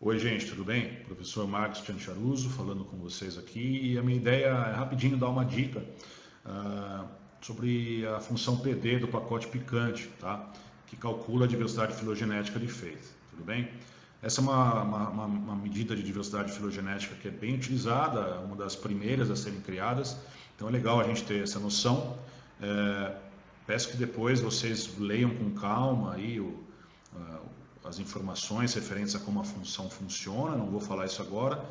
Oi, gente, tudo bem? Professor Marcos Chancharuso falando com vocês aqui. E a minha ideia é rapidinho dar uma dica sobre a função PD do pacote picante, tá? Que calcula a diversidade filogenética de Faith, tudo bem? Essa é uma medida de diversidade filogenética que é bem utilizada, uma das primeiras a serem criadas, então é legal a gente ter essa noção. Peço que depois vocês leiam com calma aí as informações referentes a como a função funciona, não vou falar isso agora,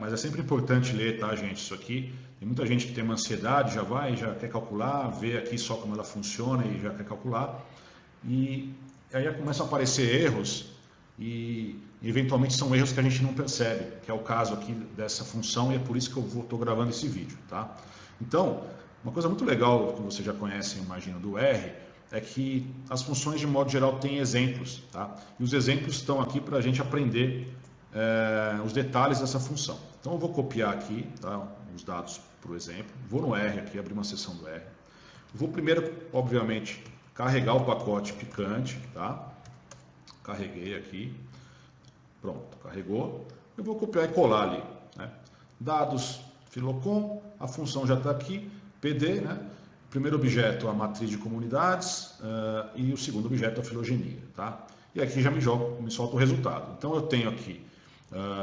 mas é sempre importante ler, tá, gente, isso aqui. Tem muita gente que tem uma ansiedade, já quer calcular, vê aqui só como ela funciona e já quer calcular, e aí começam a aparecer erros, e eventualmente são erros que a gente não percebe, que é o caso aqui dessa função, e é por isso que eu estou gravando esse vídeo, tá? Então, uma coisa muito legal que você já conhece, imagino, do R, é que as funções de modo geral têm exemplos, tá? E os exemplos estão aqui para a gente aprender os detalhes dessa função. Então eu vou copiar aqui, tá, os dados para o exemplo, vou no R aqui, abrir uma seção do R. Vou primeiro, obviamente, carregar o pacote picante, tá? Carreguei aqui, pronto, carregou. Eu vou copiar e colar ali, né? Dados Filocom, a função já está aqui, PD, né? Primeiro objeto a matriz de comunidades e o segundo objeto a filogenia, tá? E aqui já me solta o resultado. Então eu tenho aqui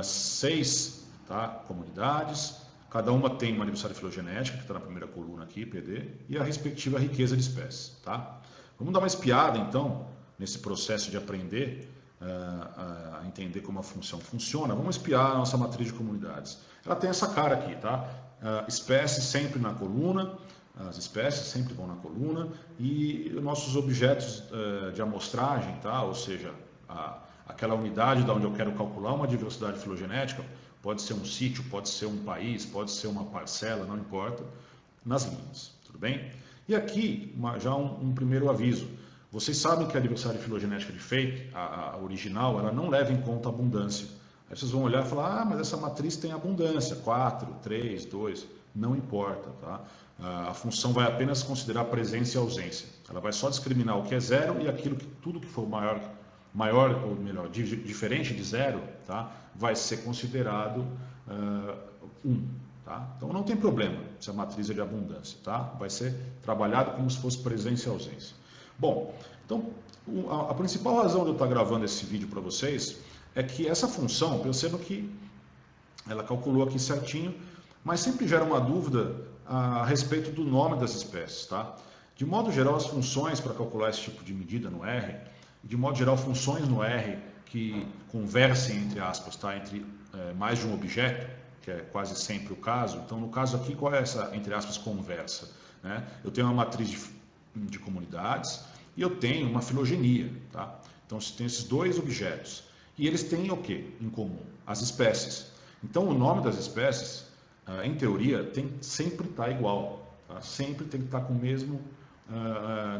6, tá, comunidades, cada uma tem uma diversidade filogenética, que está na primeira coluna aqui, PD, e a respectiva riqueza de espécies, tá? Vamos dar uma espiada então nesse processo de aprender a entender como a função funciona. Vamos espiar a nossa matriz de comunidades. Ela tem essa cara aqui, tá? Espécies sempre na coluna, as espécies sempre vão na coluna, e nossos objetos de amostragem, tá? Ou seja, aquela unidade da onde eu quero calcular uma diversidade filogenética, pode ser um sítio, pode ser um país, pode ser uma parcela, não importa, nas linhas, tudo bem? E aqui já um primeiro aviso. Vocês sabem que a diversidade filogenética de Faith, a original, ela não leva em conta a abundância. Aí vocês vão olhar e falar, mas essa matriz tem abundância, 4, 3, 2, não importa, tá? A função vai apenas considerar a presença e a ausência. Ela vai só discriminar o que é zero e aquilo que tudo que for maior ou melhor, diferente de zero, tá? Vai ser considerado 1. Tá? Então não tem problema se a matriz é de abundância, tá? Vai ser trabalhado como se fosse presença e ausência. Bom, então a principal razão de eu estar gravando esse vídeo para vocês é que essa função, perceba que ela calculou aqui certinho, mas sempre gera uma dúvida a respeito do nome das espécies, tá? De modo geral, as funções para calcular esse tipo de medida no R, de modo geral, funções no R que conversem, entre aspas, tá? Entre mais de um objeto, que é quase sempre o caso. Então, no caso aqui, qual é essa, entre aspas, conversa, né? Eu tenho uma matriz de comunidades e eu tenho uma filogenia, tá? Então, tem esses dois objetos. E eles têm o que em comum? As espécies. Então, o nome das espécies, em teoria, tem sempre estar igual, tá? Sempre tem que estar com o mesmo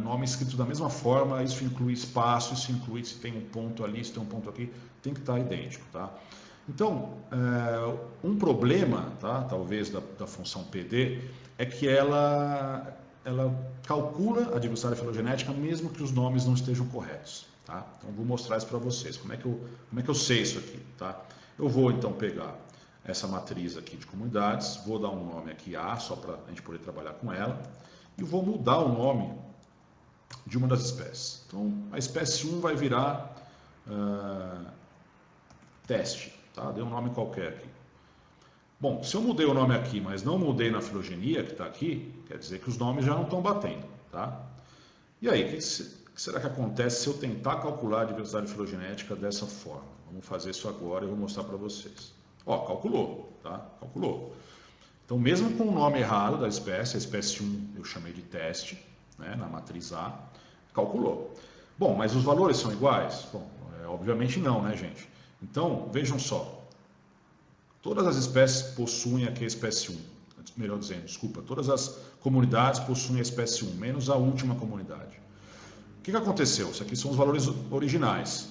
nome escrito da mesma forma. Isso inclui espaço, isso inclui se tem um ponto ali, se tem um ponto aqui, tem que estar idêntico, tá? Então, um problema, tá, talvez da função PD, é que ela calcula a diversidade filogenética mesmo que os nomes não estejam corretos, tá? Então, vou mostrar isso para vocês. Como é que eu sei isso aqui, tá? Eu vou então pegar essa matriz aqui de comunidades, vou dar um nome aqui A, só para a gente poder trabalhar com ela, e vou mudar o nome de uma das espécies. Então, a espécie 1 vai virar teste, tá? Dei um nome qualquer aqui. Bom, se eu mudei o nome aqui, mas não mudei na filogenia que está aqui, quer dizer que os nomes já não estão batendo, tá? E aí, o que será que acontece se eu tentar calcular a diversidade filogenética dessa forma? Vamos fazer isso agora e eu vou mostrar para vocês. Ó, calculou, tá? Calculou. Então, mesmo com o nome errado da espécie, a espécie 1 eu chamei de teste, né, na matriz A, calculou. Bom, mas os valores são iguais? Bom, obviamente não, né, gente? Então, vejam só. Todas as espécies possuem aqui a espécie 1. Melhor dizendo, desculpa, todas as comunidades possuem a espécie 1, menos a última comunidade. O que aconteceu? Isso aqui são os valores originais.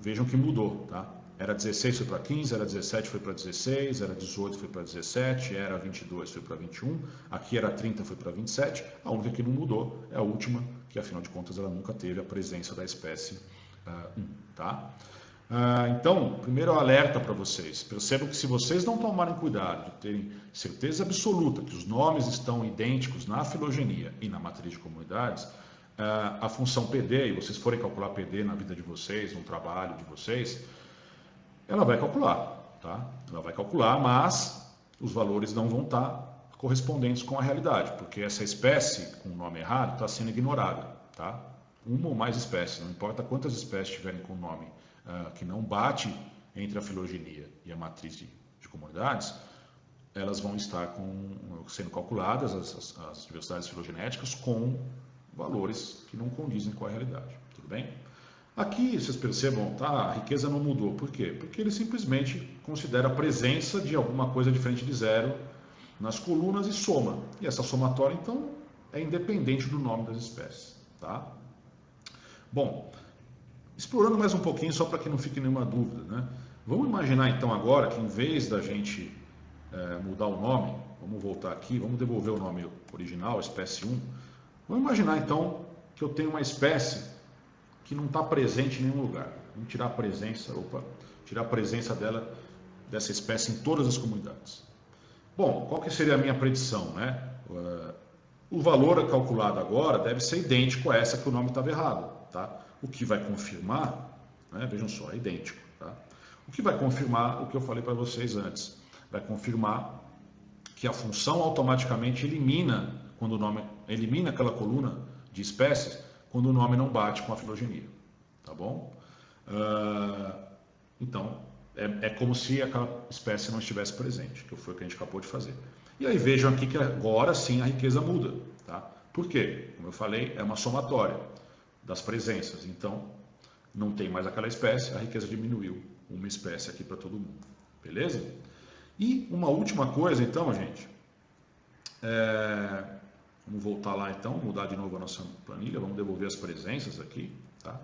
Vejam que mudou, tá? Era 16 foi para 15, era 17 foi para 16, era 18 foi para 17, era 22 foi para 21, aqui era 30 foi para 27, a única que não mudou é a última, que afinal de contas ela nunca teve a presença da espécie 1, tá? Então, primeiro alerta para vocês. Percebam que se vocês não tomarem cuidado de terem certeza absoluta que os nomes estão idênticos na filogenia e na matriz de comunidades, a função PD, e vocês forem calcular PD na vida de vocês, no trabalho de vocês, ela vai calcular, tá? Ela vai calcular, mas os valores não vão estar correspondentes com a realidade, porque essa espécie com o nome errado está sendo ignorada, tá? Uma ou mais espécies, não importa quantas espécies tiverem com o nome que não bate entre a filogenia e a matriz de comunidades, elas vão estar sendo calculadas, as diversidades filogenéticas, com valores que não condizem com a realidade. Tudo bem? Aqui, vocês percebam, tá? A riqueza não mudou. Por quê? Porque ele simplesmente considera a presença de alguma coisa diferente de zero nas colunas e soma. E essa somatória, então, é independente do nome das espécies. Tá? Bom, explorando mais um pouquinho, só para que não fique nenhuma dúvida, né? Vamos imaginar então agora que em vez da gente mudar o nome, vamos voltar aqui, vamos devolver o nome original, espécie 1. Vamos imaginar então que eu tenho uma espécie que não está presente em nenhum lugar. Vamos tirar a presença dessa espécie em todas as comunidades. Bom, qual que seria a minha predição, né? O valor calculado agora deve ser idêntico a essa que o nome estava errado, tá? O que vai confirmar, né? Vejam só, é idêntico, tá? O que vai confirmar o que eu falei para vocês antes, vai confirmar que a função automaticamente elimina aquela coluna de espécies quando o nome não bate com a filogenia, tá bom? Então, é como se aquela espécie não estivesse presente, que foi o que a gente acabou de fazer. E aí vejam aqui que agora sim a riqueza muda, tá? Por quê? Como eu falei, é uma somatória das presenças, então não tem mais aquela espécie, a riqueza diminuiu uma espécie aqui para todo mundo, beleza? E uma última coisa então, gente, vamos voltar lá então, mudar de novo a nossa planilha, vamos devolver as presenças aqui, tá?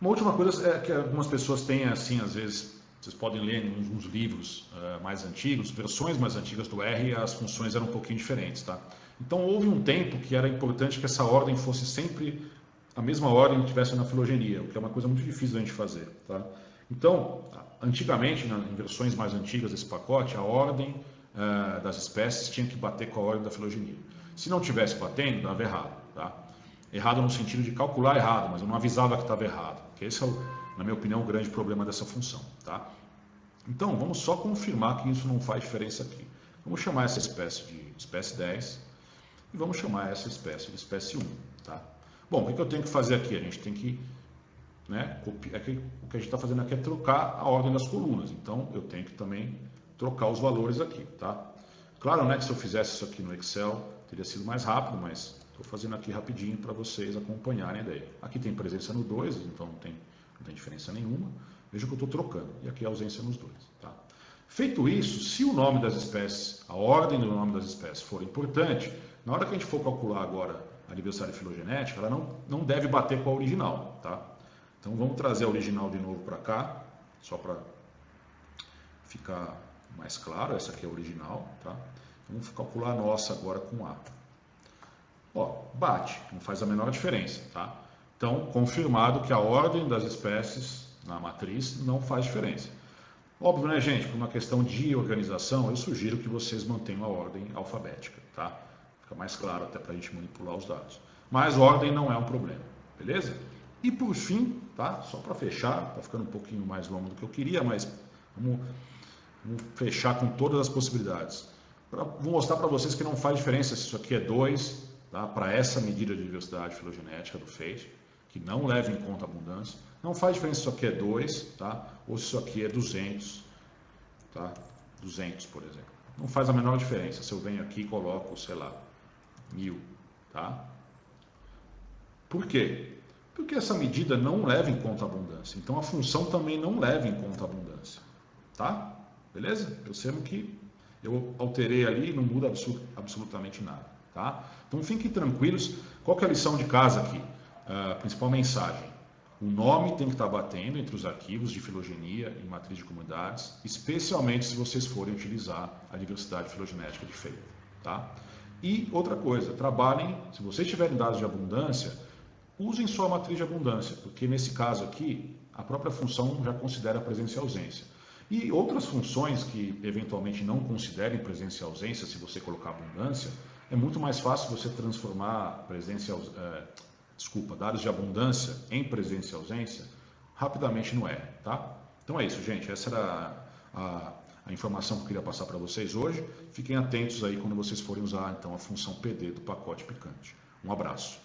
Uma última coisa é que algumas pessoas têm assim, às vezes, vocês podem ler em uns livros mais antigos, versões mais antigas do R, as funções eram um pouquinho diferentes, tá? Então houve um tempo que era importante que essa ordem fosse sempre a mesma ordem que tivesse na filogenia, o que é uma coisa muito difícil da gente fazer, tá? Então, antigamente, em versões mais antigas desse pacote, a ordem das espécies tinha que bater com a ordem da filogenia. Se não tivesse batendo, dava errado, tá? Errado no sentido de calcular errado, mas eu não avisava que estava errado, que esse é, na minha opinião, o grande problema dessa função, tá? Então, vamos só confirmar que isso não faz diferença aqui. Vamos chamar essa espécie de espécie 10 e vamos chamar essa espécie de espécie 1, tá? Bom, o que eu tenho que fazer aqui? A gente tem que, né, o que a gente está fazendo aqui é trocar a ordem das colunas, então eu tenho que também trocar os valores aqui, tá? Claro, né, que se eu fizesse isso aqui no Excel, teria sido mais rápido, mas estou fazendo aqui rapidinho para vocês acompanharem a ideia. Aqui tem presença no 2, então não tem diferença nenhuma. Veja que eu estou trocando. E aqui a ausência nos 2. Tá? Feito isso, se o nome das espécies, a ordem do nome das espécies for importante, na hora que a gente for calcular agora a diversidade filogenética, ela não deve bater com a original. Tá? Então vamos trazer a original de novo para cá, só para ficar mais claro. Essa aqui é a original. Tá? Vamos calcular a nossa agora com A. Ó, bate, não faz a menor diferença, tá? Então, confirmado que a ordem das espécies na matriz não faz diferença. Óbvio, né, gente? Por uma questão de organização, eu sugiro que vocês mantenham a ordem alfabética, tá? Fica mais claro até para a gente manipular os dados. Mas ordem não é um problema, beleza? E por fim, tá? Só para fechar, tá ficando um pouquinho mais longo do que eu queria, mas vamos fechar com todas as possibilidades. Vou mostrar para vocês que não faz diferença se isso aqui é 2, tá? Para essa medida de diversidade filogenética do FATE, que não leva em conta a abundância. Não faz diferença se isso aqui é 2, tá? Ou se isso aqui é 200, tá? 200, por exemplo. Não faz a menor diferença se eu venho aqui e coloco, sei lá, 1000, tá? Por quê? Porque essa medida não leva em conta a abundância. Então a função também não leva em conta a abundância, tá? Beleza? Percebam que eu alterei ali e não muda absolutamente nada, tá? Então fiquem tranquilos. Qual que é a lição de casa aqui? A principal mensagem: o nome tem que estar batendo entre os arquivos de filogenia e matriz de comunidades, especialmente se vocês forem utilizar a diversidade filogenética de FATE, tá? E outra coisa, trabalhem, se vocês tiverem dados de abundância, usem só a matriz de abundância, porque nesse caso aqui, a própria função já considera presença e ausência. E outras funções que eventualmente não considerem presença e ausência, se você colocar abundância, é muito mais fácil você transformar dados de abundância em presença e ausência rapidamente no R, tá? Então é isso, gente. Essa era a informação que eu queria passar para vocês hoje. Fiquem atentos aí quando vocês forem usar então a função PD do pacote picante. Um abraço.